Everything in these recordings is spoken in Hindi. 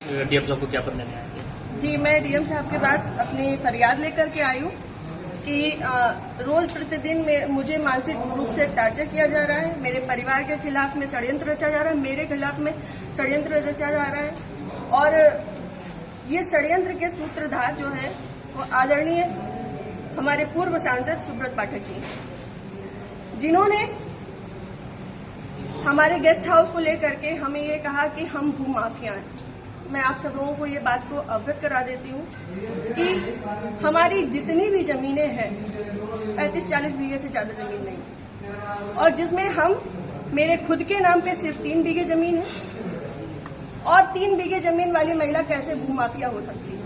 डीएम साहब को ज्ञापन देने आए थे? जी, मैं डीएम साहब के पास अपनी फरियाद लेकर के आई हूँ कि रोज प्रतिदिन में मुझे मानसिक रूप से टार्चर किया जा रहा है। मेरे परिवार के खिलाफ में षड्यंत्र रचा जा रहा है, मेरे खिलाफ में षड्यंत्र रचा जा रहा है। और ये षड्यंत्र के सूत्रधार जो है वो आदरणीय हमारे पूर्व सांसद सुब्रत पाठक जी, जिन्होंने हमारे गेस्ट हाउस को लेकर के हमें ये कहा कि हम भूमाफिया हैं। मैं आप सब लोगों को ये बात को अवगत करा देती हूँ कि हमारी जितनी भी जमीनें हैं 35-40 बीघे से ज्यादा जमीन नहीं, और जिसमें हम मेरे खुद के नाम पे सिर्फ 3 बीघे जमीन है। और 3 बीघे जमीन वाली महिला कैसे भूमाफिया हो सकती है?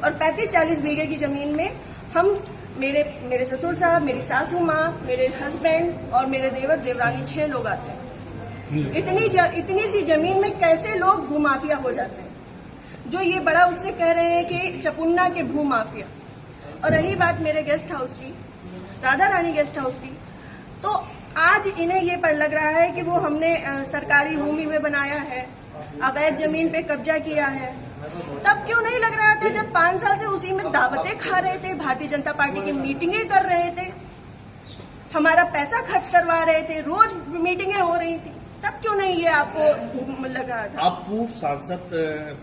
और 35-40 बीघे की जमीन में हम मेरे ससुर साहब, मेरी सासू माँ, मेरे हस्बैंड और मेरे देवर देवरानी 6 लोग आते हैं। इतनी सी जमीन में कैसे लोग भूमाफिया हो जाते हैं? जो ये बड़ा उससे कह रहे हैं कि चपुन्ना के भूमाफिया। और रही बात मेरे गेस्ट हाउस की, राधा रानी गेस्ट हाउस की, तो आज इन्हें ये पर लग रहा है कि वो हमने सरकारी भूमि में बनाया है, अवैध जमीन पे कब्जा किया है। तब क्यों नहीं लग रहा था जब 5 साल से उसी में दावतें खा रहे थे, भारतीय जनता पार्टी की मीटिंगें कर रहे थे, हमारा पैसा खर्च करवा रहे थे, रोज मीटिंगें हो रही थी, तब क्यों नहीं ये आपको लग रहा था? आप पूर्व सांसद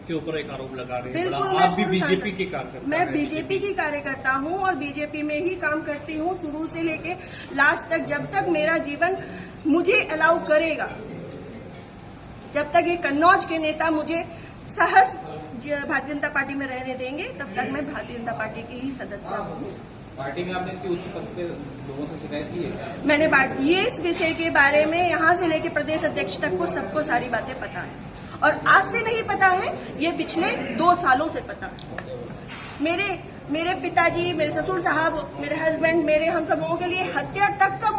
के ऊपर एक आरोप लगा रहे हैं। बिल्कुल, आप भी बीजेपी की कार्यकर्ता? मैं बीजेपी की कार्यकर्ता हूँ और बीजेपी में ही काम करती हूँ शुरू से लेके लास्ट तक। जब तक मेरा जीवन मुझे अलाउ करेगा, जब तक ये कन्नौज के नेता मुझे सहज भारतीय जनता पार्टी में रहने देंगे, तब तक मैं भारतीय जनता पार्टी की ही सदस्य हूँ। पार्टी में आपने इसकी उच्च पद पे लोगों से शिकायत की है? मैंने ये इस विषय के बारे में यहाँ से लेकर प्रदेश अध्यक्ष तक को सबको सारी बातें पता है, और आज से नहीं पता है, ये पिछले 2 सालों से पता है। मेरे पिताजी, मेरे ससुर साहब, मेरे हस्बैंड, हम सब लोगों के लिए हत्या तक का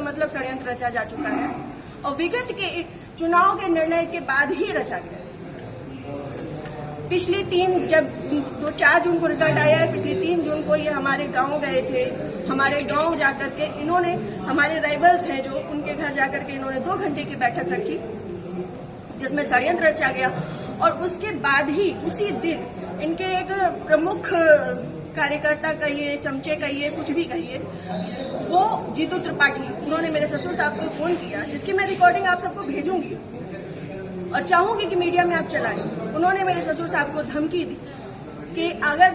मतलब षड्यंत्र रचा जा चुका है, और विगत के चुनाव के निर्णय के बाद ही रचा गया। पिछली 4 जून को रिजल्ट आया है, पिछली 3 जून को ये हमारे गांव गए थे। हमारे गांव जाकर के इन्होंने, हमारे राइवल्स हैं जो, उनके घर जाकर के इन्होंने 2 घंटे की बैठक रखी जिसमें षड्यंत्र रचा गया। और उसके बाद ही उसी दिन इनके एक प्रमुख कार्यकर्ता कहिए, चमचे कहिए, कुछ भी कहिए, वो जीतू त्रिपाठी, उन्होंने मेरे ससुर साहब को फोन किया, जिसकी मैं रिकॉर्डिंग आप सबको भेजूंगी और चाहूंगी कि मीडिया में आप चलाएं। उन्होंने मेरे ससुर साहब को धमकी दी कि अगर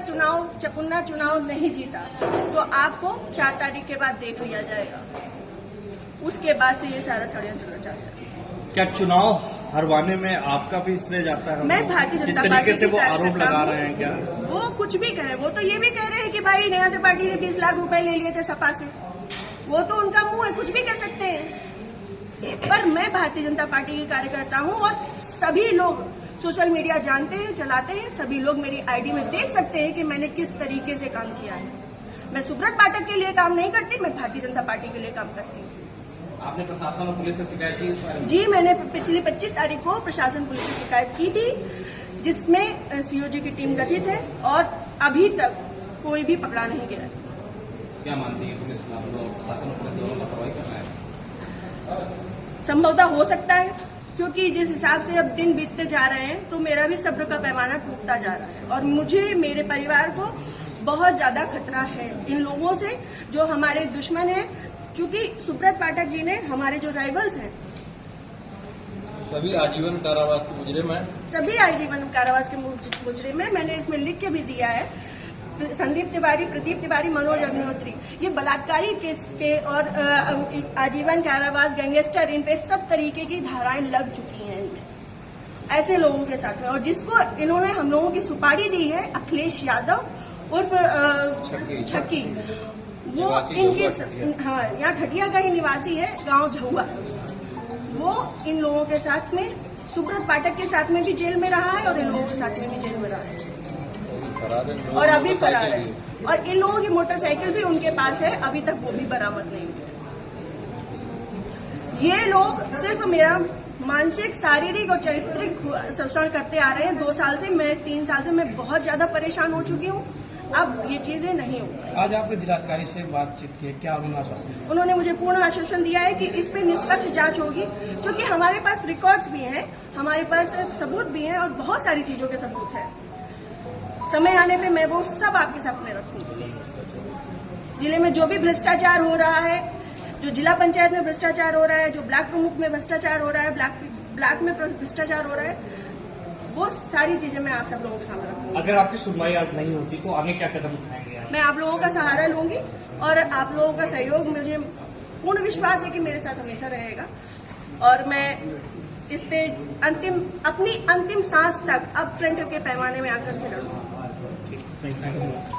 चपुन्ना चुनाव नहीं जीता तो आपको 4 तारीख के बाद देख लिया जाएगा। उसके बाद से ये सारा षड्यंत्र रचा है। क्या चुनाव हरवाने में आपका भी श्रेय जाता है? मैं भारतीय जनता पार्टी तरीके से वो आरोप लगा रहे हैं क्या? वो कुछ भी कहे, वो तो ये भी कह रहे हैं कि भाई नया त्रिपाठी ने 20 लाख रुपए ले लिए थे सपा से। वो तो उनका मुंह है, कुछ भी कह सकते हैं। पर मैं भारतीय जनता पार्टी की कार्यकर्ता हूँ और सभी लोग सोशल मीडिया जानते हैं, चलाते हैं, सभी लोग मेरी आईडी में देख सकते हैं कि मैंने किस तरीके से काम किया है। मैं सुब्रत पाठक के लिए काम नहीं करती, मैं भारतीय जनता पार्टी के लिए काम करती हूँ। आपने प्रशासन और पुलिस से शिकायत की इस बारे में? जी, मैंने पिछली 25 तारीख को प्रशासन पुलिस से शिकायत की थी, जिसमें सीओजी की टीम गठित है और अभी तक कोई भी पकड़ा नहीं गया है। क्या मानती है पुलिस, प्रशासन और पुलिस दोनों लापरवाही कर रहा है? संभवतः हो सकता है, क्योंकि जिस हिसाब से अब दिन बीतते जा रहे हैं तो मेरा भी सब्र का पैमाना टूटता जा रहा है, और मुझे, मेरे परिवार को बहुत ज्यादा खतरा है इन लोगों से जो हमारे दुश्मन हैं। क्योंकि सुब्रत पाठक जी ने, हमारे जो राइवल्स हैं, सभी आजीवन कारावास के मुजरिम हैं। सभी आजीवन कारावास के मुजरिम हैं। मैंने इसमें लिख के भी दिया है, संदीप तिवारी, प्रदीप तिवारी, मनोज अग्निहोत्री, ये बलात्कारी केस पे और आजीवन कारावास, गैंगस्टर, इन पे सब तरीके की धाराएं लग चुकी हैं इनमें, ऐसे लोगों के साथ में। और जिसको इन्होंने हम लोगों की सुपारी दी है, अखिलेश यादव उर्फ छक्की, वो इनके, हाँ, यहाँ ठटिया का ही निवासी है, गांव झहुआ, वो इन लोगों के साथ में, सुब्रत पाठक के साथ में भी जेल में रहा है और इन लोगों के साथ में भी जेल में रहा है और अभी फरार है। और इन लोगों की मोटरसाइकिल भी उनके पास है, अभी तक वो भी बरामद नहीं हुई। ये लोग सिर्फ मेरा मानसिक, शारीरिक और चारित्रिक शोषण करते आ रहे हैं 2 साल से। मैं 3 साल से मैं बहुत ज्यादा परेशान हो चुकी हूँ। अब ये चीजें नहीं होंगी। आज आपने जिलाधिकारी से बातचीत की, क्या उन्होंने आश्वासन दिया? उन्होंने मुझे पूर्ण आश्वासन दिया है कि इस पे निष्पक्ष जांच होगी, क्योंकि हमारे पास रिकॉर्ड्स भी हैं, हमारे पास सबूत भी हैं और बहुत सारी चीजों के सबूत हैं। समय आने पे मैं वो सब आपके सामने रखूंगी। जिले में जो भी भ्रष्टाचार हो रहा है, जो जिला पंचायत में भ्रष्टाचार हो रहा है, जो ब्लॉक प्रमुख में भ्रष्टाचार हो रहा है, ब्लॉक में भ्रष्टाचार हो रहा है, वो सारी चीजें मैं आप सब लोगों के सामने रखूंगी। अगर आपकी सुनवाई आज नहीं होती तो आगे क्या कदम उठाएंगे आप? मैं आप लोगों का सहारा लूंगी और आप लोगों का सहयोग, मुझे पूर्ण विश्वास है कि मेरे साथ हमेशा रहेगा और मैं इस पे अपनी अंतिम सांस तक अब फ्रंट के पैमाने में आकर के लड़ूंगी। Thank you.